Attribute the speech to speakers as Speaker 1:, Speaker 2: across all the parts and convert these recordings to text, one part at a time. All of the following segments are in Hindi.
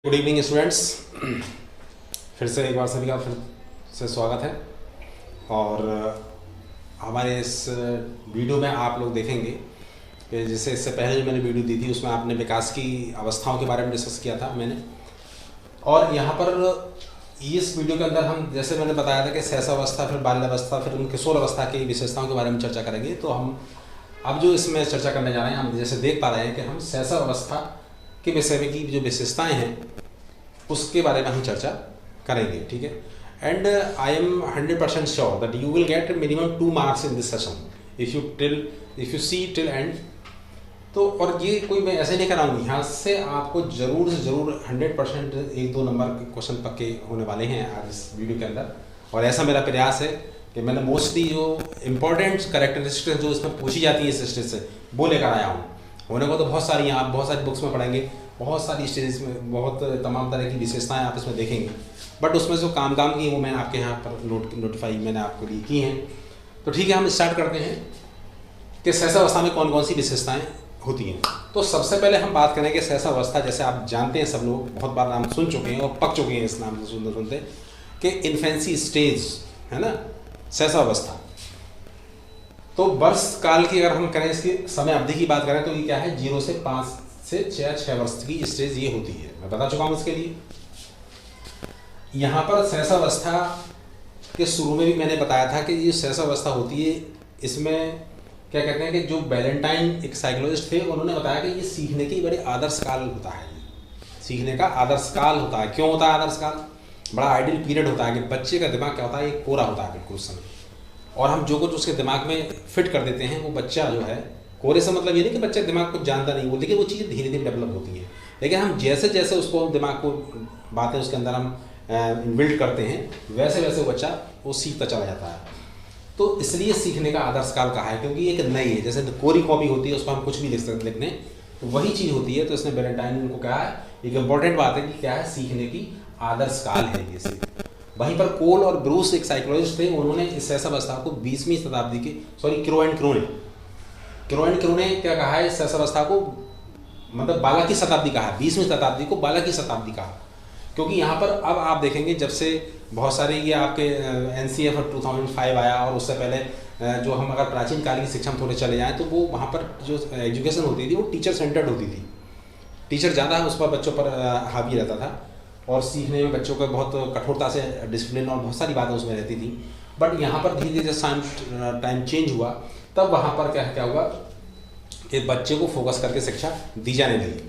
Speaker 1: Good evening students. फिर से एक बार सभी का फिर से स्वागत है। और हमारे इस वीडियो में आप लोग देखेंगे कि जैसे इससे पहले जो मैंने वीडियो दी थी उसमें आपने विकास की अवस्थाओं के बारे में डिस्कस किया था मैंने, और यहाँ पर इस वीडियो के अंदर हम जैसे मैंने बताया था कि शैशवावस्था, फिर बाल्यावस्था, फिर हम किशोर अवस्था की विशेषताओं के बारे में चर्चा करेंगे। तो हम अब जो इसमें चर्चा करने जा रहे हैं, हम जैसे देख पा रहे हैं कि हम शैशवावस्था के विषय में की जो विशेषताएं हैं उसके बारे में हम चर्चा करेंगे, ठीक है। And I am 100% sure that you will get minimum 2 marks in this session if you see till and. तो और ये कोई मैं ऐसे नहीं कराऊंगी, यहाँ से आपको ज़रूर से ज़रूर 100% 1-2 नंबर के क्वेश्चन पक्के होने वाले हैं आज इस वीडियो के अंदर। और ऐसा मेरा प्रयास है कि मैंने मोस्टली जो इम्पोर्टेंट कैरेक्टरिस्टिक्स जो इसमें पूछी जाती है इस स्टेज से वो लेकर आया हूँ। होने को तो बहुत सारी हैं, आप बहुत सारी बुक्स में पढ़ेंगे, बहुत सारी स्टेजेस में बहुत तमाम तरह की विशेषताएं आप इसमें देखेंगे, बट उसमें जो काम की वो मैं आपके यहाँ पर नोटिफाई मैंने आपको लिए की हैं। तो ठीक है, हम स्टार्ट करते हैं कि शैशवावस्था में कौन कौन सी विशेषताएं होती हैं। तो सबसे पहले हम बात करें कि शैशवावस्था, जैसे आप जानते हैं, सब लोग बहुत बार नाम सुन चुके हैं और पक चुके हैं इस नाम से सुनते सुनते, कि इन्फेंसी स्टेज है ना, शैशवावस्था। तो वर्ष काल की अगर हम करें, इसकी समय अवधि की बात करें तो ये क्या है, 0 से 5 से 6 वर्ष की स्टेज ये होती है। मैं बता चुका हूँ इसके लिए। यहाँ पर शैशवावस्था के शुरू में भी मैंने बताया था कि ये शैशवावस्था होती है, इसमें क्या कहते हैं कि जो बैलेंटाइन एक साइकोलॉजिस्ट थे उन्होंने बताया कि ये सीखने की बड़े आदर्श काल होता है। सीखने का आदर्श काल होता है। क्यों होता है आदर्श काल? बड़ा आइडियल पीरियड होता है कि बच्चे का दिमाग क्या होता है, एक कोरा होता है बिल्कुल उस समय, और हम जो कुछ उसके दिमाग में फिट कर देते हैं वो बच्चा जो है, कोरे से मतलब ये नहीं कि बच्चा दिमाग कुछ जानता नहीं, वो देखिए वो चीज़ें धीरे धीरे डेवलप होती हैं। लेकिन हम जैसे जैसे उसको दिमाग को बातें उसके अंदर हम बिल्ड करते हैं वैसे वैसे वो बच्चा वो सीखता चला जाता है। तो इसलिए सीखने का आदर्श काल कहा है, क्योंकि एक नई है, जैसे कोरी कॉपी होती है उस पर हम कुछ भी लिख सकते लिखने, तो वही चीज़ होती है। तो इसने बैलेंटाइन को कहा है, एक इंपॉर्टेंट बात है कि क्या है, सीखने की आदर्श काल है ये सीख। वहीं पर कोल और ब्रूस एक साइकोलॉजिस्ट थे, उन्होंने इस शैशवावस्था को 20वीं शताब्दी के क्रो एंड क्रो ने क्या कहा है, इस शैशवावस्था को मतलब बालक की शताब्दी कहा है, 20वीं शताब्दी को बालक की शताब्दी कहा। क्योंकि यहाँ पर अब आप देखेंगे जब से बहुत सारे ये आपके NCF 2005 आया, और उससे पहले जो हम अगर प्राचीन काल की शिक्षा में थोड़े चले जाएँ तो वो वहाँ पर जो एजुकेशन होती थी वो टीचर सेंटर्ड होती थी। टीचर ज़्यादा उस पर बच्चों पर हावी रहता था, और सीखने में बच्चों को बहुत कठोरता से डिसिप्लिन और बहुत सारी बातें उसमें रहती थी। बट यहाँ पर धीरे धीरे जब टाइम चेंज हुआ तब वहाँ पर क्या हुआ कि बच्चे को फोकस करके शिक्षा दी जाने लगी,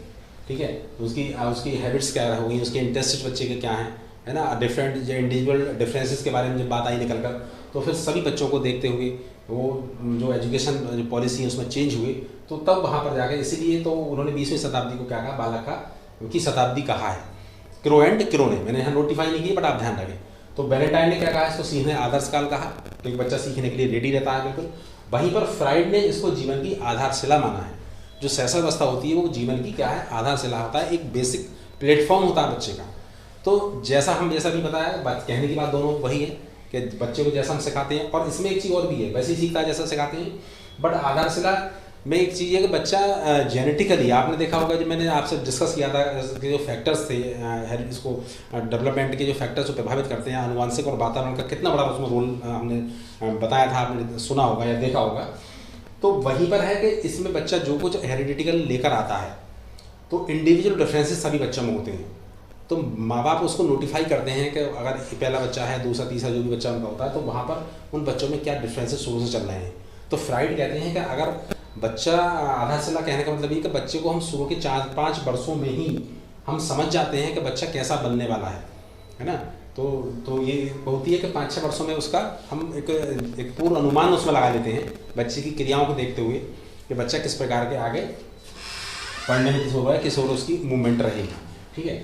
Speaker 1: ठीक है। उसकी हैबिट्स क्या हो गई, उसके इंटरेस्ट बच्चे के क्या हैं, है ना, डिफरेंट जो इंडिविजुअल डिफरेंसेस के बारे में जब बात आई निकल कर, तो फिर सभी बच्चों को देखते हुए वो जो एजुकेशन जो पॉलिसी है उसमें चेंज हुए। तो तब वहाँ पर जाकर, इसीलिए तो उन्होंने 20वीं शताब्दी को क्या कहा, बालक की शताब्दी कहा है। क्रो ने, मैंने यहाँ नोटिफाई नहीं किया बट आप ध्यान रखें। तो बैलेंटाइन ने क्या कहा, इसको सीखने आदर्श काल कहा, क्योंकि बच्चा सीखने के लिए रेडी रहता है बिल्कुल। वहीं पर फ्राइड ने इसको जीवन की आधारशिला माना है। जो शैशवावस्था होती है वो जीवन की क्या है, आधारशिला होता है, एक बेसिक प्लेटफॉर्म होता है बच्चे का। तो जैसा भी बताया, कहने की बात दोनों वही है कि बच्चे को जैसा हम सिखाते हैं, और इसमें एक चीज़ और भी है, वैसे ही सीखता है जैसा सिखाते हैं। बट आधारशिला में एक चीज़ है कि बच्चा जेनेटिकली, आपने देखा होगा जब मैंने आपसे डिस्कस किया था कि जो फैक्टर्स थे इसको डेवलपमेंट के जो फैक्टर्स को प्रभावित करते हैं, आनुवांशिक और वातावरण का कितना बड़ा उसमें रोल हमने बताया था, आपने सुना होगा या देखा होगा। तो वहीं पर है कि इसमें बच्चा जो कुछ हेरिडिटिकल लेकर आता है, तो इंडिविजुअल डिफरेंसेस सभी बच्चों में होते हैं। तो माँ बाप उसको नोटिफाई करते हैं कि अगर पहला बच्चा है, दूसरा, तीसरा जो भी बच्चा उनका होता है, तो वहाँ पर उन बच्चों में क्या डिफरेंसेस शुरू से चल रहे हैं। तो फ्राइड कहते हैं कि अगर बच्चा, आधारशिला कहने का मतलब ये कि बच्चे को हम शुरू के 4-5 वर्षों में ही हम समझ जाते हैं कि बच्चा कैसा बनने वाला है ना। तो ये होती है कि 5-6 वर्षों में उसका हम एक पूर्व अनुमान उसमें लगा लेते हैं बच्चे की क्रियाओं को देखते हुए कि बच्चा किस प्रकार के आगे पढ़ने में किस ओर उसकी मूवमेंट रहेगी, ठीक है।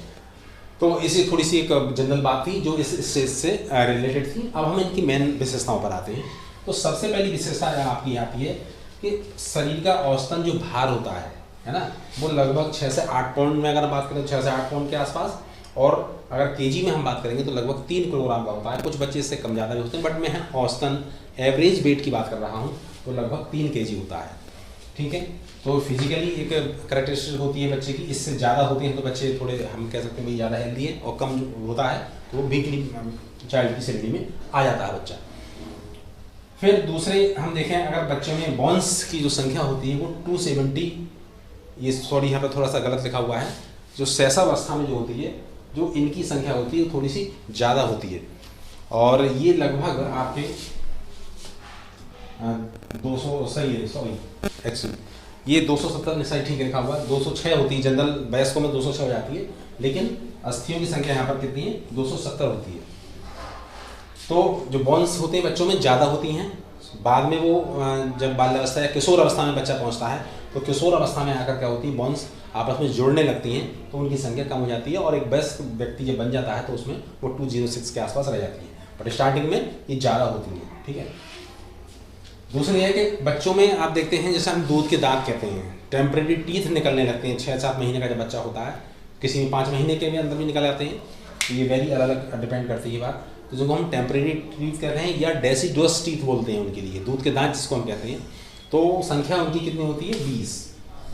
Speaker 1: तो इसी थोड़ी सी एक जनरल बात थी जो इस स्टेज से रिलेटेड थी। अब हम इनकी मेन विशेषताओं पर आते हैं। तो सबसे पहली विशेषता आपकी आती है कि शरीर का औसतन जो भार होता है ना, वो लगभग 6 से 8 पाउंड में, अगर बात करें तो 6 से 8 पाउंड के आसपास, और अगर केजी में हम बात करेंगे तो लगभग 3 किलोग्राम का होता है। कुछ बच्चे इससे कम ज़्यादा भी होते हैं, बट मैं औसतन एवरेज वेट की बात कर रहा हूँ, तो लगभग 3 केजी होता है, ठीक है। तो फिजिकली एक करेक्टरिस्टिक होती है बच्चे की, इससे ज़्यादा होती हैं तो बच्चे थोड़े हम कह सकते हैं भाई ज़्यादा हेल्दी है, और कम जो होता है तो वो वीकली चाइल्ड की श्रेणी में आ जाता है बच्चा। फिर दूसरे हम देखें अगर बच्चों में बॉन्स की जो संख्या होती है वो 270, ये सॉरी यहाँ पर थोड़ा सा गलत लिखा हुआ है, जो शैशवावस्था में जो होती है जो इनकी संख्या होती है थोड़ी सी ज़्यादा होती है, और ये लगभग आपके 200 सही है, सॉरी एक्चुअली ये 270 सही ठीक लिखा हुआ है, 206 होती है, जनरल वयस्कों में 206 हो जाती है, लेकिन अस्थियों की संख्या यहाँ पर कितनी है 270 होती है। तो जो बॉन्स होते हैं बच्चों में ज़्यादा होती हैं, बाद में वो जब बाल्यावस्था या किशोर अवस्था में बच्चा पहुँचता है तो किशोर अवस्था में आकर क्या होती है बॉन्स आपस में जुड़ने लगती हैं, तो उनकी संख्या कम हो जाती है, और एक वयस्क व्यक्ति जब बन जाता है तो उसमें वो 206 के आसपास रह जाती है, बट स्टार्टिंग में ये ज़्यादा होती है। ठीक है, दूसरी है कि बच्चों में आप देखते हैं जैसे हम दूध के दांत कहते हैं, टेम्परेरी टीथ निकलने लगते हैं 6-7 महीने का जब बच्चा होता है, किसी में 5 महीने के भी अंदर भी निकल जाते हैं, तो ये वेरी अलग अलग डिपेंड करती है बात। तो जिनको हम टेम्परेरी टीथ कहते हैं या डेसिडुअस टीथ बोलते हैं उनके लिए, दूध के दांत जिसको हम कहते हैं, तो संख्या उनकी कितनी होती है 20,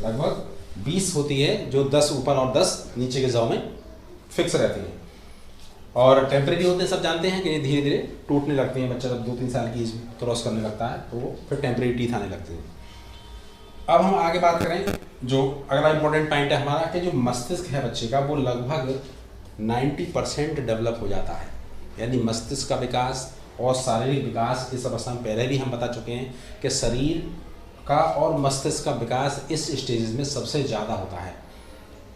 Speaker 1: लगभग 20 होती है, जो 10 ऊपर और 10 नीचे के जौ में फिक्स रहती हैं। और टेम्परेरी होते हैं सब जानते हैं कि धीरे धीरे टूटने लगते हैं, बच्चा जब 2-3 साल की एज क्रॉस करने लगता है तो फिर टेम्परेरी टीथ आने लगते हैं। अब हम आगे बात करें, जो अगला इंपॉर्टेंट पॉइंट है हमारा कि जो मस्तिष्क है बच्चे का वो लगभग 90% डेवलप हो जाता है, यानी मस्तिष्क का विकास और शारीरिक विकास इस अवस्था में पहले भी हम बता चुके हैं कि शरीर का और मस्तिष्क का विकास इस स्टेजेस में सबसे ज़्यादा होता है।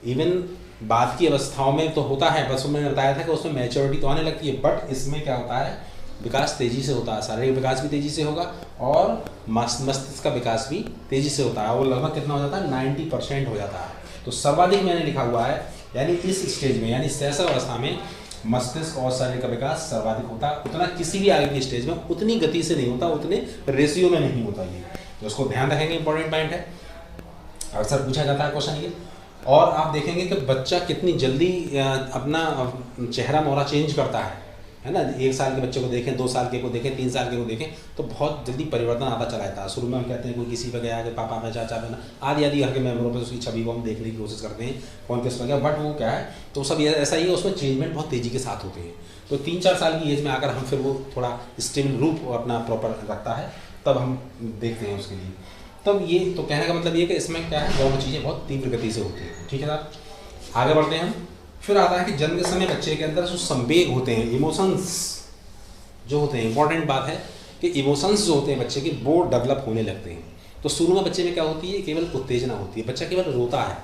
Speaker 1: इवन बाद की अवस्थाओं में तो होता है, बस मैंने बताया था कि उसमें मैच्योरिटी तो आने लगती है, बट इसमें क्या होता है विकास तेज़ी से होता है, शारीरिक विकास भी तेज़ी से होगा और मस्तिष्क का विकास भी तेज़ी से होता है, वो लगभग कितना हो जाता है 90% हो जाता है। तो सर्वाधिक मैंने लिखा हुआ है, यानी इस स्टेज में यानी शैशव अवस्था में मस्तिष्क और शरीर का विकास सर्वाधिक होता है, उतना किसी भी आगे की स्टेज में उतनी गति से नहीं होता, उतने रेशियो में नहीं होता। ये तो उसको ध्यान रखेंगे, इंपॉर्टेंट पॉइंट है, अक्सर पूछा जाता है क्वेश्चन ये। और आप देखेंगे कि बच्चा कितनी जल्दी अपना चेहरा मोहरा चेंज करता है ना। 1 साल के बच्चे को देखें, 2 साल के को देखें, 3 साल के को देखें तो बहुत जल्दी परिवर्तन आता चला जाता है। शुरू में हम कहते हैं कोई किसी पर गया कि पापा मैं चाचा बना आदि आदि घर के मेम्बरों पर उसकी छवि को हम देखने की कोशिश करते हैं कौन किस पर गया, बट वो क्या है तो सब ऐसा ही है, उसमें चेंजमेंट बहुत तेज़ी के साथ होते हैं। तो 3-4 साल की एज में आकर हम फिर वो थोड़ा स्टेबल रूप अपना प्रॉपर रखता है, तब हम देखते हैं उसके लिए। तब ये तो कहने का मतलब ये कि इसमें क्या है दोनों चीज़ें बहुत तीव्र गति से होती हैं। ठीक है साहब, आगे बढ़ते हैं हम। फिर आता है कि जन्म के समय बच्चे के अंदर जो संवेग होते हैं, इमोशंस जो होते हैं, इंपॉर्टेंट बात है कि इमोशंस जो होते हैं बच्चे के वो डेवलप होने लगते हैं। तो शुरू में बच्चे में क्या होती है, केवल उत्तेजना होती है, बच्चा केवल रोता है।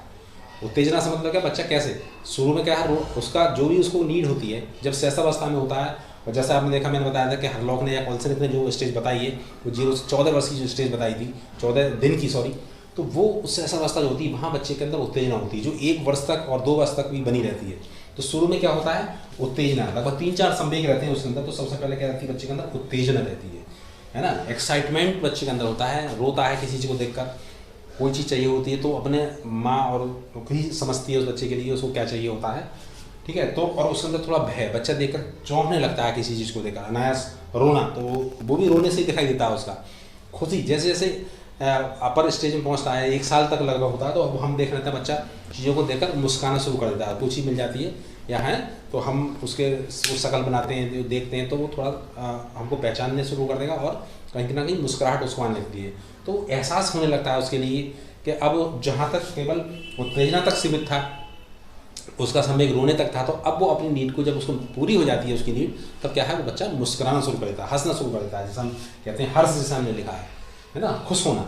Speaker 1: उत्तेजना से मतलब क्या, बच्चा कैसे शुरू में क्या है उसका जो भी उसको नीड होती है जब शैशवावस्था में होता है, और जैसे आपने देखा मैंने बताया था कि हरलॉक ने या कॉल्सनिक ने जो स्टेज बताई है वो 0 से 14 वर्ष की जो स्टेज बताई थी, 14 दिन की सॉरी, तो वो उस अवस्था जो होती है वहाँ बच्चे के अंदर उत्तेजना होती है जो 1 वर्ष तक और 2 वर्ष तक भी बनी रहती है। तो शुरू में क्या होता है उत्तेजना, लगभग 3-4 संवेग रहते हैं उसके अंदर। तो सबसे पहले क्या रहती है बच्चे के अंदर उत्तेजना रहती है ना, एक्साइटमेंट बच्चे के अंदर होता है, रोता है किसी चीज़ को देखकर, कोई चीज़ चाहिए होती है तो अपने माँ और ही समझती है उस बच्चे के लिए उसको क्या चाहिए होता है। ठीक है, तो और उसके अंदर थोड़ा भय, बच्चा देखकर चौंकने लगता है किसी चीज़ को देखकर, अनायास रोना, तो वो भी रोने से ही दिखाई देता है उसका। खुशी जैसे जैसे अपर स्टेज में पहुंचता है 1 साल तक लगभग होता है, तो अब हम देख लेते हैं बच्चा चीज़ों को देखकर मुस्काना शुरू कर देता है, कुछ ही मिल जाती है या है तो हम उसके वो शकल बनाते हैं, देखते हैं तो वो थोड़ा हमको पहचानने शुरू कर देगा और कहीं ना कहीं मुस्कुराहट उसको आने लगती है। तो एहसास होने लगता है उसके लिए कि अब जहाँ तक केवल उत्तेजना तक सीमित था, उसका संवेग रोने तक था, तो अब वो अपनी नीड को जब उसको पूरी हो जाती है उसकी नीड, तब क्या है वो बच्चा मुस्कुराना शुरू कर देता है, हंसना शुरू कर देता है, जैसे हम कहते हैं हर्ष, जैसे हमने लिखा है ना, खुश होना।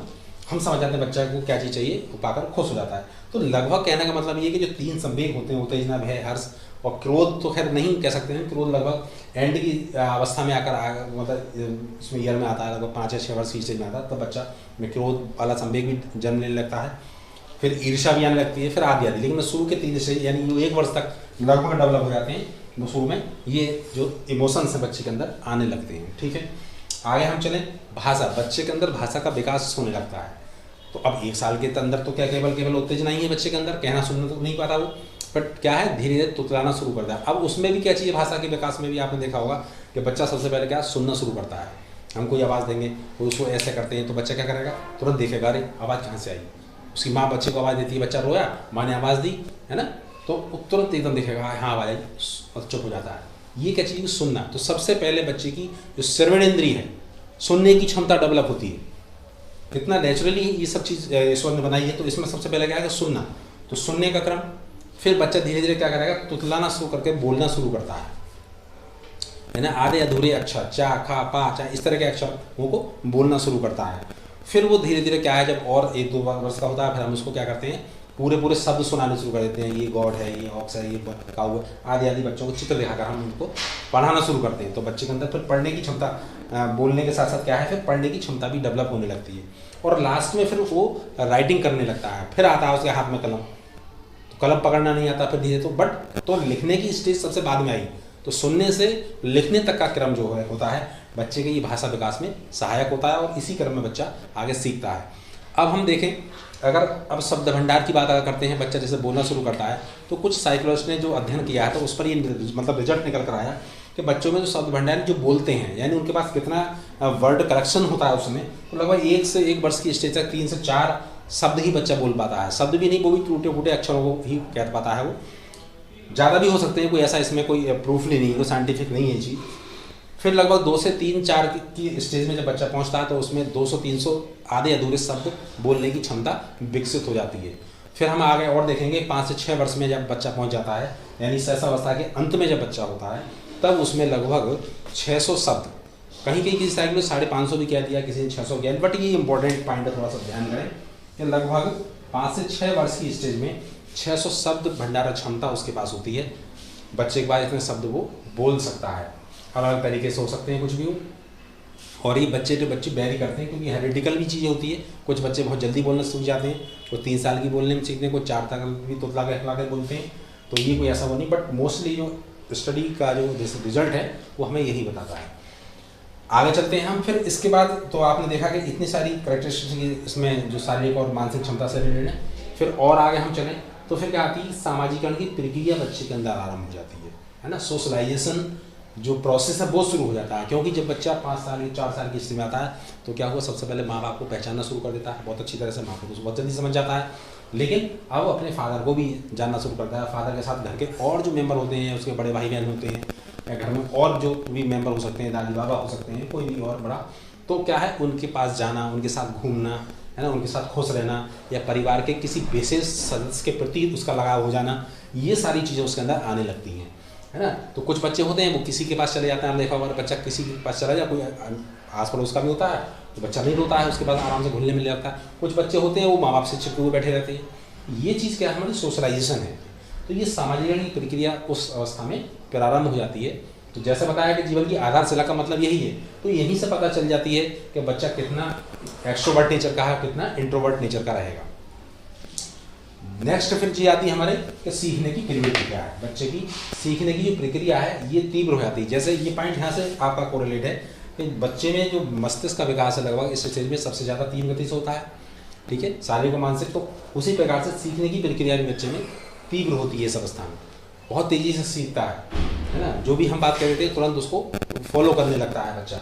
Speaker 1: हम समझ जाते हैं बच्चा को क्या चीज़ चाहिए वो पाकर खुश हो जाता है। तो लगभग कहने का मतलब ये कि जो 3 संवेग होते हैं उत्तेजना, भय, हर्ष और क्रोध, तो खैर नहीं कह सकते हैं, क्रोध लगभग एंड की अवस्था में आकर मतलब इसमें ईयर में आता है, लगभग 5 या 6 वर्ष की स्टेज में आता है, तब बच्चा में क्रोध वाला संवेग भी जन्म लेने लगता है, फिर ईर्ष्या भी आने लगती है, फिर आदि आदि। लेकिन शुरू के 3 स्टेज यानी जो 1 वर्ष तक लगभग डेवलप हो जाते हैं, वो शुरू में ये जो इमोशंस है बच्चे के अंदर आने लगते हैं। ठीक है, आगे हम चलें, भाषा, बच्चे के अंदर भाषा का विकास होने लगता है। तो अब 1 साल के अंदर तो क्या केवल उत्तेजना ही है बच्चे के अंदर, कहना सुनना तो नहीं पाता वो, बट क्या है धीरे धीरे तुतलाना शुरू करता है। अब उसमें भी क्या चाहिए, भाषा के विकास में भी आपने देखा होगा कि बच्चा सबसे पहले क्या सुनना शुरू करता है। हम कोई आवाज़ देंगे, कोई उसको ऐसे करते हैं तो बच्चा क्या करेगा, तुरंत देखेगा अरे आवाज़ कहाँ से आई, उसकी माँ बच्चे को आवाज़ देती है, बच्चा रोया, माँ ने आवाज़ दी, है ना, तो वो तुरंत एकदम देखेगा हाँ आवाज़ आई और चुप हो जाता है। ये क्या चीज़ सुनना। तो सबसे पहले बच्चे की जो श्रवण इंद्रिय है, सुनने की क्षमता डेवलप होती है। कितना नेचुरली ये सब चीज़ ईश्वर ने बनाई है। तो इसमें सबसे पहले क्या है, सुनना। तो सुनने का क्रम, फिर बच्चा धीरे धीरे क्या करेगा, तुतलाना शुरू करके बोलना शुरू करता है ना, आधे अधूरे अक्षर चा खा पा चा इस तरह के अक्षरों को बोलना शुरू करता है। फिर वो धीरे धीरे क्या है, जब और 1-2 वर्ष का होता है, फिर हम उसको क्या करते हैं, पूरे शब्द सुनाने शुरू कर देते हैं। ये गॉड है, ये ऑक्स है, ये काऊ है, आदि बच्चों को चित्र दिखाकर हम उनको पढ़ाना शुरू करते हैं। तो बच्चे के अंदर फिर पढ़ने की क्षमता, बोलने के साथ साथ क्या है, फिर पढ़ने की क्षमता भी डेवलप होने लगती है। और लास्ट में फिर वो राइटिंग करने लगता है। फिर आता है उसके हाथ में कलम, तो कलम पकड़ना नहीं आता फिर धीरे, तो लिखने की स्टेज सबसे बाद में आई। तो सुनने से लिखने तक का क्रम जो है होता है, बच्चे के ये भाषा विकास में सहायक होता है और इसी क्रम में बच्चा आगे सीखता है। अब हम देखें, अगर अब शब्द भंडार की बात अगर करते हैं, बच्चा जैसे बोलना शुरू करता है, तो कुछ साइकोलॉजिस्ट ने जो अध्ययन किया है तो उस पर ये मतलब रिजल्ट निकल कर आया कि बच्चों में जो शब्द भंडार जो बोलते हैं, यानी उनके पास कितना वर्ड कलेक्शन होता है उसमें, तो लगभग 1 से 1 वर्ष की स्टेज तक 3 से 4 शब्द ही बच्चा बोल पाता है। शब्द भी नहीं, वो भी टूटे फूटे अक्षरों को ही कह पाता है। वो ज़्यादा भी हो सकते हैं, कोई ऐसा इसमें कोई प्रूफ नहीं है, कोई साइंटिफिक नहीं है चीज़। फिर लगभग 2 से 3-4 की स्टेज में जब बच्चा पहुंचता है तो उसमें 200-300 आधे अधूरे शब्द बोलने की क्षमता विकसित हो जाती है। फिर हम आगे और देखेंगे 5 से 6 वर्ष में जब बच्चा पहुंच जाता है, यानी शैशवावस्था के अंत में जब बच्चा होता है, तब उसमें लगभग 600 शब्द, कहीं किसी साइड में 550 भी कह दिया, किसी ने 600 किया, बट ये इंपॉर्टेंट पॉइंट है, थोड़ा सा ध्यान करें कि लगभग 5 से 6 वर्ष की स्टेज में 600 शब्द भंडारण क्षमता उसके पास होती है। बच्चे के बाद इतने शब्द वो बोल सकता है। अलग अलग तरीके से हो सकते हैं, कुछ भी हो। और ये बच्चे तो बच्चे वेरी करते हैं, क्योंकि हेरिडिकल भी चीज़ें होती है। कुछ बच्चे बहुत जल्दी बोलना सीख जाते हैं, कोई 3 साल की बोलने में सीखते हैं, कोई 4 साल भी तुतला के बोलते हैं। तो ये कोई ऐसा वो नहीं, बट मोस्टली जो स्टडी का जो जैसे रिजल्ट है वो हमें यही बताता है। आगे चलते हैं हम। फिर इसके बाद तो आपने देखा कि इतनी सारी कैरेक्टरिस्टिक्स इसमें जो शारीरिक और मानसिक क्षमता से रिलेटेड है। फिर और आगे हम चलें तो फिर क्या आती है, सामाजिकरण की प्रक्रिया बच्चे के अंदर आरंभ हो जाती है ना। सोशलाइजेशन जो प्रोसेस है वो शुरू हो जाता है, क्योंकि जब बच्चा 5 साल या 4 साल की स्थिति में आता है तो क्या हुआ, सबसे पहले माँ बाप को पहचानना शुरू कर देता है बहुत अच्छी तरह से। माँ बाप को बहुत जल्दी समझ जाता है, लेकिन अब अपने फादर को भी जानना शुरू करता है। फादर के साथ घर के और जो मेंबर होते हैं, उसके बड़े भाई बहन होते हैं, या घर में और जो भी मेंबर हो सकते हैं, दादी बाबा हो सकते हैं, कोई भी और बड़ा, तो क्या है, उनके पास जाना, उनके साथ घूमना, है ना, उनके साथ खुश रहना, या परिवार के किसी विशेष सदस्य के प्रति उसका लगाव हो जाना, ये सारी चीज़ें उसके अंदर आने लगती हैं, है ना। तो कुछ बच्चे होते हैं वो किसी के पास चले जाते हैं। आप देखा होगा, बच्चा किसी के पास चला जाए, कोई आस पड़ोस का भी होता है, तो बच्चा नहीं रोता है, उसके बाद आराम से घुलने मिल जाता है। कुछ बच्चे होते हैं वो माँ बाप से चिपके हुए बैठे रहते हैं। ये चीज़ क्या है, हमारी सोशलाइजेशन है। तो ये सामाजिकरण की प्रक्रिया उस अवस्था में प्रारंभ हो जाती है। तो जैसे बताया कि जीवन की आधारशिला का मतलब यही है, तो यहीं से पता चल जाती है कि बच्चा कितना एक्सट्रोवर्ट नेचर का है, कितना इंट्रोवर्ट नेचर का रहेगा। नेक्स्ट फिर चीज आती है हमारे कि सीखने की प्रवृत्ति क्या है। बच्चे की सीखने की जो प्रक्रिया है ये तीव्र हो जाती है। जैसे ये पॉइंट यहाँ से आपका कोरिलेट है कि बच्चे में जो मस्तिष्क का विकास है लगभग इस स्टेज में सबसे ज़्यादा तीव्र गति से होता है, ठीक है, शारीरिक और मानसिक। तो उसी प्रकार से सीखने की प्रक्रिया भी बच्चे में तीव्र होती है इस अवस्था में, बहुत तेज़ी से सीखता है ना। जो भी हम बात कर रहे थे तुरंत उसको फॉलो करने लगता है बच्चा।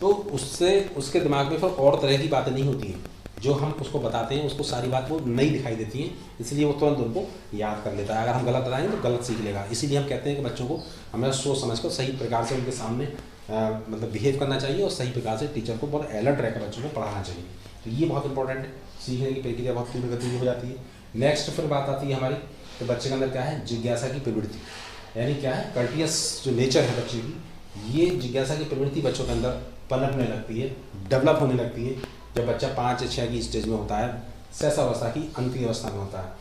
Speaker 1: तो उससे उसके दिमाग में फिर और तरह की बातें नहीं होती हैं, जो हम उसको बताते हैं उसको सारी बात वो नई दिखाई देती है, इसलिए वो तुरंत उनको याद कर लेता है। अगर हम गलत बताएंगे तो गलत सीख लेगा। इसीलिए हम कहते हैं कि बच्चों को हमें सोच समझ कर सही प्रकार से उनके सामने मतलब बिहेव करना चाहिए, और सही प्रकार से टीचर को बहुत अलर्ट रहकर बच्चों को पढ़ाना चाहिए। तो ये बहुत इंपॉर्टेंट है, सीखने की प्रक्रिया बहुत तीव्र गति हो जाती है। नेक्स्ट फिर बात आती है हमारी तो बच्चे के अंदर क्या है, जिज्ञासा की प्रवृत्ति, यानी क्या है, कर्टियस जो नेचर है बच्चे की, ये जिज्ञासा की प्रवृत्ति बच्चों के अंदर पनपने लगती है, डेवलप होने लगती है जब बच्चा 5 या 6 की स्टेज में होता है, शैशवावस्था की अंतिम अवस्था में होता है।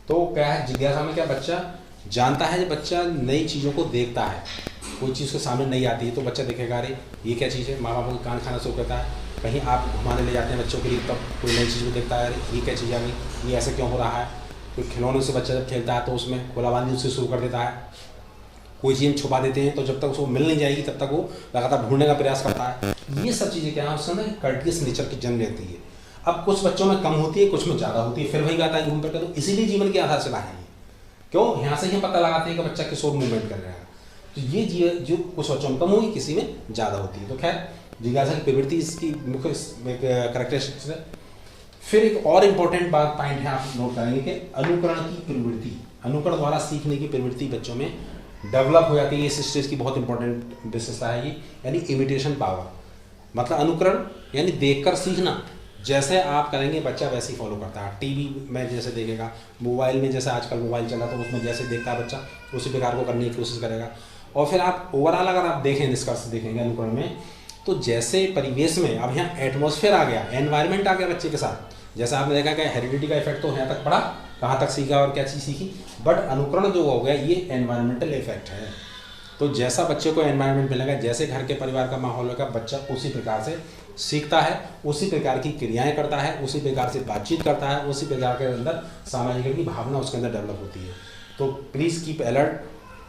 Speaker 1: तो क्या है, जिज्ञासा में क्या बच्चा जानता है, जब बच्चा नई चीज़ों को देखता है, कोई चीज़ के सामने नहीं आती है तो बच्चा देखेगा अरे ये क्या चीज़ है, माँ बाप को कान खाना शुरू करता है। कहीं आप घुमाने ले जाते हैं बच्चों के लिए, तब कोई नई चीज़ को देखता है, अरे ये क्या चीज़ आ गई, ये ऐसा क्यों हो रहा है। कोई खिलौने से बच्चा जब खेलता है तो उसमें खोलाबाजी उससे शुरू कर देता है। कोई चीज़ छुपा देते हैं तो जब तक उसको मिल नहीं जाएगी तब तक वो लगातार ढूंढने का प्रयास करता है। ये सब चीज़ें क्या है, उसके अंदर कर्टियस नेचर की जन्म लेती है। अब कुछ बच्चों में कम होती है, कुछ में ज़्यादा होती है, फिर वही बात है घूम फिर कर। तो इसीलिए जीवन की आधारशिला है। क्यों, यहाँ से ही पता लगाते हैं कि बच्चा किस ओर मूवमेंट कर रहा है। तो ये जो कुछ बच्चों में कम होगी, किसी में ज़्यादा होती है। तो खैर जिज्ञासा की प्रवृत्ति इसकी मुख्य कैरेक्टरिस्टिक्स है। फिर एक और इम्पोर्टेंट बात पॉइंट है, आप नोट करेंगे कि अनुकरण की प्रवृत्ति, अनुकरण द्वारा सीखने की प्रवृत्ति बच्चों में डेवलप हो जाती है। इस स्टेज की बहुत इंपॉर्टेंट विशेषता है ये, यानी इमिटेशन पावर। मतलब अनुकरण यानी देखकर सीखना, जैसे आप करेंगे बच्चा वैसे ही फॉलो करता है। टीवी में जैसे देखेगा, मोबाइल में जैसे आजकल मोबाइल चला तो उसमें जैसे देखता है बच्चा उसी प्रकार को करने की कोशिश करेगा। और फिर आप ओवरऑल अगर आप देखें, निष्कर्ष देखेंगे अनुकरण में, तो जैसे परिवेश में अब यहाँ एटमॉस्फेयर आ गया, एनवायरनमेंट आ गया बच्चे के साथ। जैसे आपने देखा कि हेरिडिटी का इफेक्ट तो यहाँ तक पड़ा, कहाँ तक सीखा और क्या चीज़ सीखी, बट अनुकरण जो हो गया ये एनवायरमेंटल इफेक्ट है। तो जैसा बच्चे को एनवायरनमेंट मिलेगा, जैसे घर के परिवार का माहौल होगा, बच्चा उसी प्रकार से सीखता है, उसी प्रकार की क्रियाएं करता है, उसी प्रकार से बातचीत करता है, उसी प्रकार के अंदर सामाजिक की भावना उसके अंदर डेवलप होती है। तो प्लीज़ कीप अलर्ट,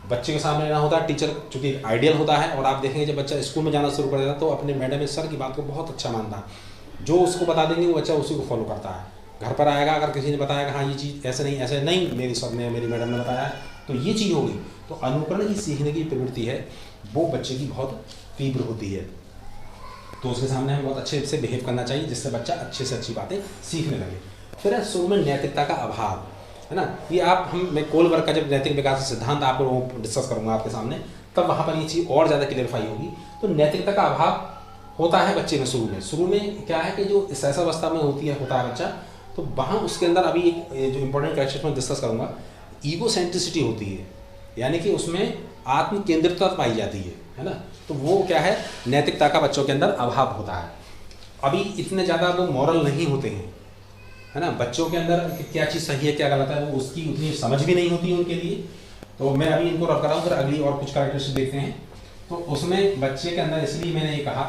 Speaker 1: बच्चे के सामने रहना होता है। टीचर चूँकि आइडियल होता है, और आप देखेंगे जब बच्चा स्कूल में जाना शुरू कर देता है तो अपने मैडम सर की बात को बहुत अच्छा मानता है। जो उसको बता देंगे वो बच्चा उसी को फॉलो करता है। घर पर आएगा, अगर किसी ने बताया कि हाँ ये चीज़ ऐसे नहीं मेरी सर ने, मेरी मैडम ने बताया, तो ये चीज़ होगी। तो अनुकरण की सीखने की प्रवृत्ति है वो बच्चे की बहुत तीव्र होती है। तो उसके सामने हमें बहुत अच्छे से बिहेव करना चाहिए, जिससे बच्चा अच्छे से अच्छी बातें सीखने लगे। फिर है शुरू में नैतिकता का अभाव, है ना। ये मैं कोलबर्ग का जब नैतिक विकास सिद्धांत आपको डिस्कस करूंगा आपके सामने, तब वहाँ पर ये चीज़ और ज़्यादा क्लियरफाई होगी। तो नैतिकता का अभाव होता है बच्चे में शुरू में क्या है कि जो इस ऐसा अवस्था में होता है बच्चा, तो वहाँ उसके अंदर अभी एक जो इंपॉर्टेंट कैरेक्टरिस्टिक मैं डिस्कस करूँगा, ईगोसेंट्रिसिटी होती है, यानी कि उसमें आत्म केंद्रितता पाई जाती है ना। तो वो क्या है, नैतिकता का बच्चों के अंदर अभाव होता है। अभी इतने ज़्यादा वो मॉरल नहीं होते हैं, है ना। बच्चों के अंदर क्या चीज़ सही है क्या गलत है वो उसकी उतनी समझ भी नहीं होती है उनके लिए। तो मैं अभी इनको रख रहा हूँ, फिर अगली और कुछ कैरेक्टरिस्टिक देखते हैं। तो उसमें बच्चे के अंदर, इसलिए मैंने ये कहा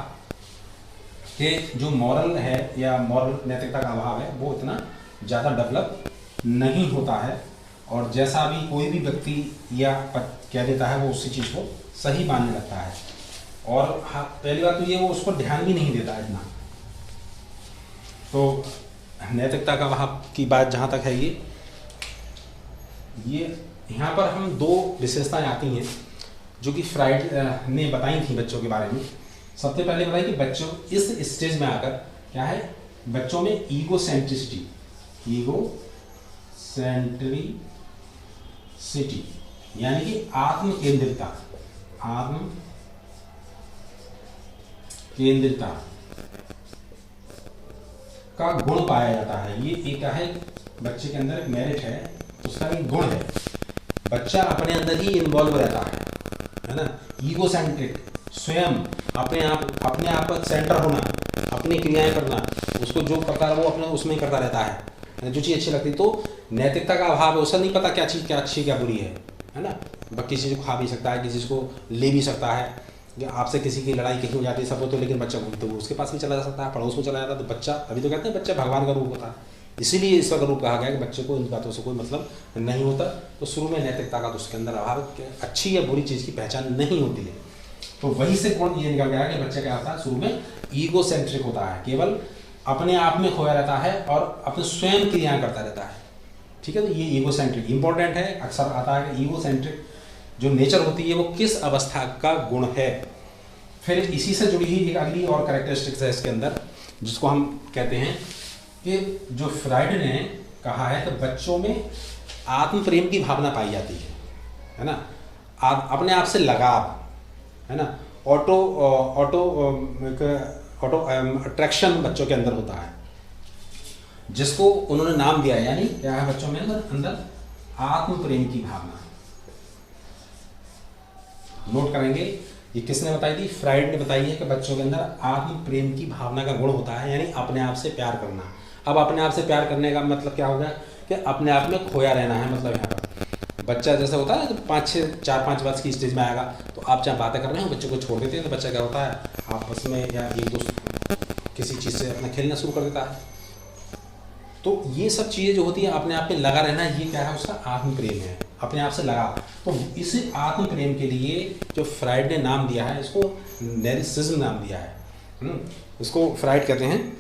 Speaker 1: कि जो मॉरल है या मॉरल नैतिकता का अभाव है वो इतना ज़्यादा डेवलप नहीं होता है। और जैसा भी कोई भी व्यक्ति या कह देता है वो उसी चीज़ को सही मानने लगता है। और हाँ, पहली बात तो ये वो उस पर ध्यान भी नहीं देता इतना। तो नैतिकता का अभाव की बात जहाँ तक है, ये यहाँ पर हम दो विशेषताएं आती हैं जो कि फ्राइड ने बताई थी बच्चों के बारे में। सबसे पहले बताई कि बच्चों इस स्टेज में आकर क्या है, बच्चों में ईगोसेंट्रिसिटी यानी कि आत्म केंद्रितता का गुण पाया जाता है। ये एक है बच्चे के अंदर एक मेरिट है, उसका एक गुण है। बच्चा अपने अंदर ही इन्वॉल्व रहता है ना। ईगोसेंट्रिक, स्वयं अपने आप का सेंटर होना, अपनी क्रियाएं करना, उसको जो करता है वो अपने उसमें ही करता रहता है, जो चीज़ अच्छी लगती। तो नैतिकता का अभाव है, उसे नहीं पता क्या चीज़ क्या अच्छी क्या बुरी है ना। किसी चीज़ को खा भी सकता है, किसी चीज़ को ले भी सकता है, या आपसे किसी की लड़ाई कहीं हो जाती है सब, तो लेकिन बच्चा घूमते हुए उसके पास भी चला जा सकता है, पड़ोस में चला जाता है। तो बच्चा, अभी तो कहते हैं बच्चा भगवान का रूप होता है, इसीलिए ईश्वर का रूप कहा गया कि बच्चे को इन बातों से कोई मतलब नहीं होता। तो शुरू में नैतिकता का तो उसके अंदर अभाव, अच्छी या बुरी चीज़ की पहचान नहीं होती है। तो वहीं से कौन ये निकल गया कि बच्चा क्या होता है, शुरू में ईगोसेंट्रिक होता है, केवल अपने आप में खोया रहता है और अपने स्वयं क्रियाएं करता रहता है। ठीक है, तो ये ईगोसेंट्रिक इंपॉर्टेंट है, अक्सर आता है कि ईगोसेंट्रिक जो नेचर होती है वो किस अवस्था का गुण है। फिर इसी से जुड़ी हुई एक अगली और कैरेक्टरिस्टिक्स है इसके अंदर, जिसको हम कहते हैं कि जो फ्राइड ने कहा है कि बच्चों में आत्म प्रेम की भावना पाई जाती है ना। अपने आप से लगाव, है ना। ऑटो अट्रैक्शन बच्चों के अंदर होता है, जिसको उन्होंने नाम दिया है, यानी क्या है बच्चों में अंदर आत्म प्रेम की भावना। नोट करेंगे ये किसने बताई थी, फ्राइड ने बताई है कि बच्चों के अंदर आत्म प्रेम की भावना का गुण होता है, यानी अपने आप से प्यार करना। अब अपने आप से प्यार करने का मतलब क्या होगा कि अपने आप में खोया रहना है। मतलब यहाँ पर बच्चा जैसे होता है, तो 4-5 वर्ष की स्टेज में आएगा, तो आप जहाँ बातें कर रहे हो बच्चे को छोड़ देते हैं, तो बच्चा क्या होता है आपस में या एक दोस्त किसी चीज़ से अपना खेलना शुरू कर देता है। तो ये सब चीज़ें जो होती है अपने आप में लगा रहना, ये क्या है, उसका आत्म प्रेम है, अपने आप से लगा। तो इस आत्म प्रेम के लिए जो फ्राइड ने नाम दिया है, इसको नैरिसिज्म नाम दिया है। इसको फ्राइड कहते हैं,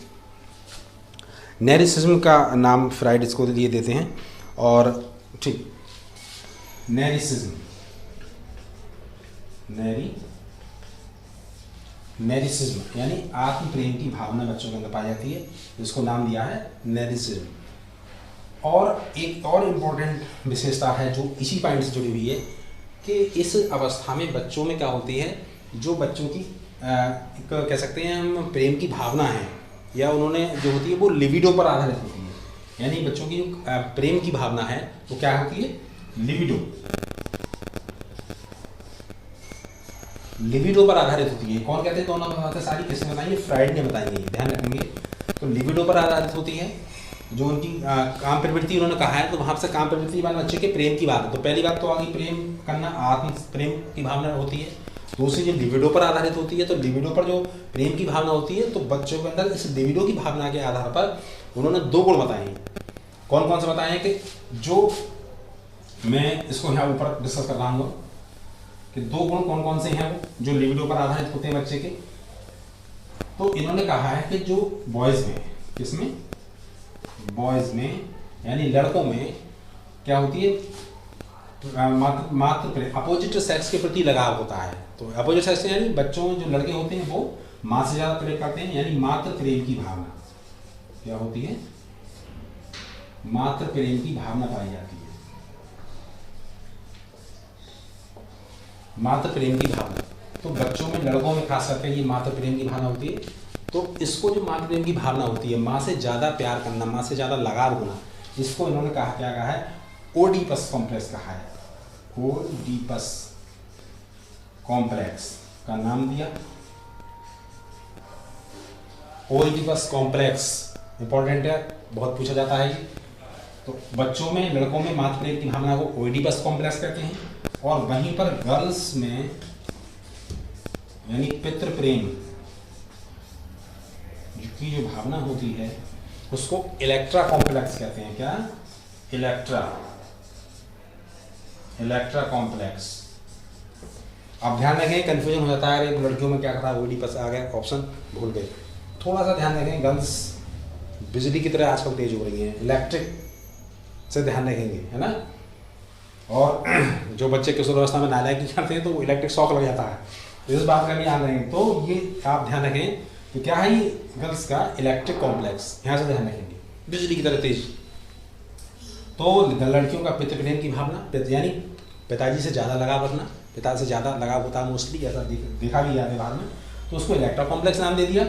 Speaker 1: नैरिसिज्म का नाम फ्राइड इसको लिए देते हैं। और ठीक, नेरिसिज्म यानी आत्म प्रेम की भावना बच्चों के अंदर पाई जाती है, जिसको नाम दिया है नेरिसिज्म। और एक और इम्पोर्टेंट विशेषता है जो इसी पॉइंट से जुड़ी हुई है कि इस अवस्था में बच्चों में क्या होती है, जो बच्चों की कह सकते हैं हम प्रेम की भावना है या उन्होंने जो होती है वो लिबिडो पर आधारित होती है। यानी बच्चों की जो प्रेम की भावना है वो क्या होती है, लिबिडो पर आधारित होती है। कौन कहते हैं, दोनों बातें सारी किसने बताई है, फ्राइड ने बताई है, ध्यान रखेंगे। तो लिबिडो पर आधारित होती है, जो उनकी काम प्रवृत्ति उन्होंने कहा है, तो वहाँ से काम प्रवृत्ति वाले बच्चे के प्रेम की बात है। तो पहली बात तो आ गई प्रेम करना, आत्म प्रेम की भावना होती है। दूसरी जो लिबिडो पर आधारित होती है, तो लिबिडो पर जो प्रेम की भावना होती है, तो बच्चों के अंदर इस लिबिडो की भावना के आधार पर उन्होंने 2 गुण बताए हैं। कौन कौन से बताए हैं कि जो मैं इसको यहाँ ऊपर डिस्कस कर रहा हूँ कि 2 गुण कौन कौन से हैं वो जो लिबिडो पर आधारित होते हैं बच्चे के। तो इन्होंने कहा है कि जो बॉयज़ में, किसमें, बॉयज़ में यानी लड़कों में क्या होती है, मात्र अपोजिट सेक्स के प्रति लगाव होता है। तो अपोजिट सेक्स यानी बच्चों जो लड़के होते हैं वो माँ से ज़्यादा प्रेम करते हैं, यानी मात्र प्रेम की भावना क्या होती है, मात्र प्रेम की भावना पाई जाती है, मात्र प्रेम की भावना। तो बच्चों में, लड़कों में खास करके ये मात्र प्रेम की भावना होती है। तो इसको जो मात्र प्रेम की भावना होती है, माँ से ज़्यादा प्यार करना, माँ से ज़्यादा लगाव होना, इसको इन्होंने कहा, क्या कहा है, ओडीपस कॉम्प्लेक्स कहा है। ओडीपस कॉम्प्लेक्स का नाम दिया। ओडीपस कॉम्प्लेक्स इंपॉर्टेंट है, बहुत पूछा जाता है। तो बच्चों में, लड़कों में मात्र प्रेम की भावना को ओडीपस कॉम्प्लेक्स कहते हैं, और वहीं पर गर्ल्स में यानी पितृ प्रेम की जो भावना होती है उसको इलेक्ट्रा कॉम्प्लेक्स कहते हैं। क्या, इलेक्ट्रा कॉम्प्लेक्स। अब ध्यान रखें, कंफ्यूजन हो जाता है, अरे लड़कियों में क्या कहा, ओडीपस आ गया, ऑप्शन भूल गए। थोड़ा सा ध्यान रखें, गर्ल्स बिजली की तरह आजकल तेज हो रही हैं, इलेक्ट्रिक से ध्यान रखेंगे, है ना। और जो बच्चे किशोर अवस्था में नालायकी करते हैं तो वो इलेक्ट्रिक शॉक लग जाता है, तो इस बात का भी ध्यान रखेंगे। तो ये आप ध्यान रखें कि क्या है, ये गर्ल्स का इलेक्ट्रिक कॉम्प्लेक्स, यहाँ से ध्यान रखेंगे, बिजली की तरह तेज। तो लड़कियों का पितृ प्रेम की भावना यानी पिताजी से ज़्यादा लगाव रखना, पिता से ज़्यादा लगाव होता है मोस्टली, ऐसा देखा भी है बाहर में, तो उसको इलेक्ट्रा कॉम्प्लेक्स नाम दे दिया।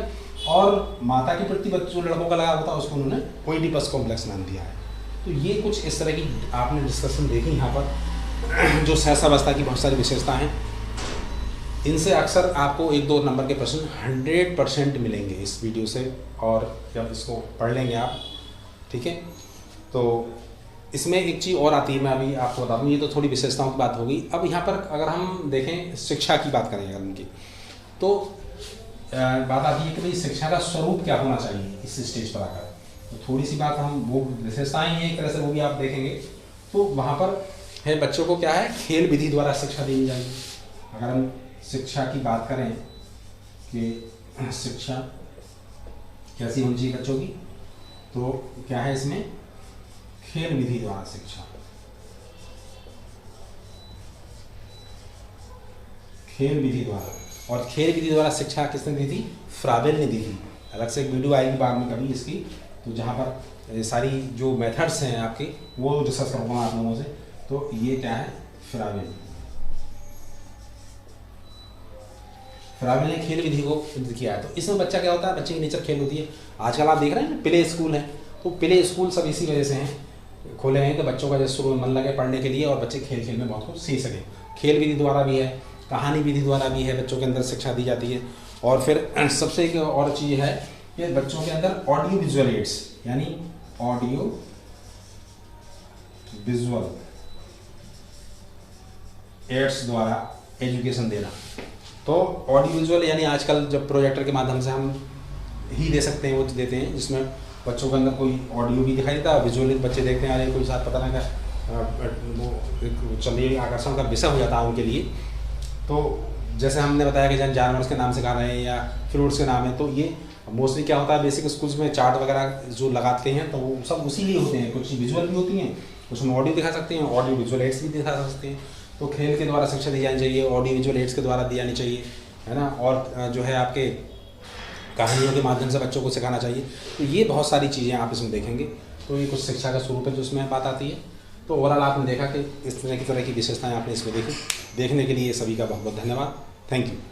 Speaker 1: और माता के प्रति बच्चों लड़कों का लगाव होता है, उसको उन्होंने ओइडिपस कॉम्प्लेक्स नाम दिया है। तो ये कुछ इस तरह की आपने डिस्कशन देखी यहाँ पर, जो सहसावस्था की बहुत सारी विशेषता हैं। इनसे अक्सर आपको 1-2 नंबर के प्रश्न 100% मिलेंगे इस वीडियो से, और जब इसको पढ़ लेंगे आप, ठीक है। तो इसमें एक चीज़ और आती है, मैं अभी आपको बता दूँ, ये तो थोड़ी विशेषताओं की बात होगी। अब यहाँ पर अगर हम देखें शिक्षा की बात करें अगर उनकी, तो बात आती है कि भाई शिक्षा का स्वरूप क्या होना चाहिए इस स्टेज पर आकर। तो थोड़ी सी बात हम, वो विशेषताएं हैं एक तरह से, वो भी आप देखेंगे। तो वहाँ पर है बच्चों को क्या है, खेल विधि द्वारा शिक्षा दी जाएगी। अगर हम शिक्षा की बात करें कि शिक्षा कैसी होनी चाहिए बच्चों की, तो क्या है इसमें, खेल विधि द्वारा शिक्षा, खेल विधि द्वारा। और खेल विधि द्वारा शिक्षा किसने दी थी, फ्राबेल ने दी थी। अलग से एक वीडियो आएगी बाद में कभी इसकी, तो जहाँ पर सारी जो मेथड्स हैं आपके वो डिस्कस करूँगा आप लोगों से। तो ये क्या है, फ्राबेल ने खेल विधि को किया है। तो इसमें बच्चा क्या होता है, बच्चे की नेचर खेल होती है। आजकल आप देख रहे हैं प्ले स्कूल है, तो प्ले स्कूल सब इसी वजह से हैं, खोले हैं कि बच्चों का जैसे शुरू में मन लगे पढ़ने के लिए और बच्चे खेल खेल में बहुत कुछ सीख सकें। खेल विधि द्वारा भी है, कहानी विधि द्वारा भी है, बच्चों के अंदर शिक्षा दी जाती है। और फिर सबसे एक और चीज़ है कि बच्चों के अंदर ऑडियो विजुअल एड्स, यानी ऑडियो विजुअल एड्स द्वारा एजुकेशन देना। तो ऑडियो विजुअल यानी आजकल जब प्रोजेक्टर के माध्यम से हम ही दे सकते हैं, वो देते हैं, जिसमें बच्चों के अंदर कोई ऑडियो भी दिखाई देता है, विजुअली बच्चे देखते हैं, अरे कोई साथ पता नहीं वो चलिए आकर्षण का विषय हो जाता है उनके लिए। तो जैसे हमने बताया कि जन जानवर के नाम सिखा रहे हैं या फ्रूट्स के नाम है, तो ये मोस्टली क्या होता है, बेसिक स्कूल्स में चार्ट वगैरह जो लगाते हैं तो वो सब उसी लिए होते हैं। कुछ विजुअल भी होती हैं, उसमें ऑडियो दिखा सकते हैं, ऑडियो विजुअल एड्स भी दिखा सकते हैं। तो खेल के द्वारा शिक्षा दी जानी चाहिए, ऑडियो विजुअल एड्स के द्वारा दी जानी चाहिए। है ना, और जो है आपके कहानियों के माध्यम से बच्चों को सिखाना चाहिए। तो ये बहुत सारी चीज़ें आप इसमें देखेंगे। तो ये कुछ शिक्षा का स्वरूप है जो इसमें बात आती है। तो ओवरऑल आपने देखा कि इस तरह की विशेषताएं आपने इसमें देखी। देखने के लिए सभी का बहुत बहुत धन्यवाद। Thank you.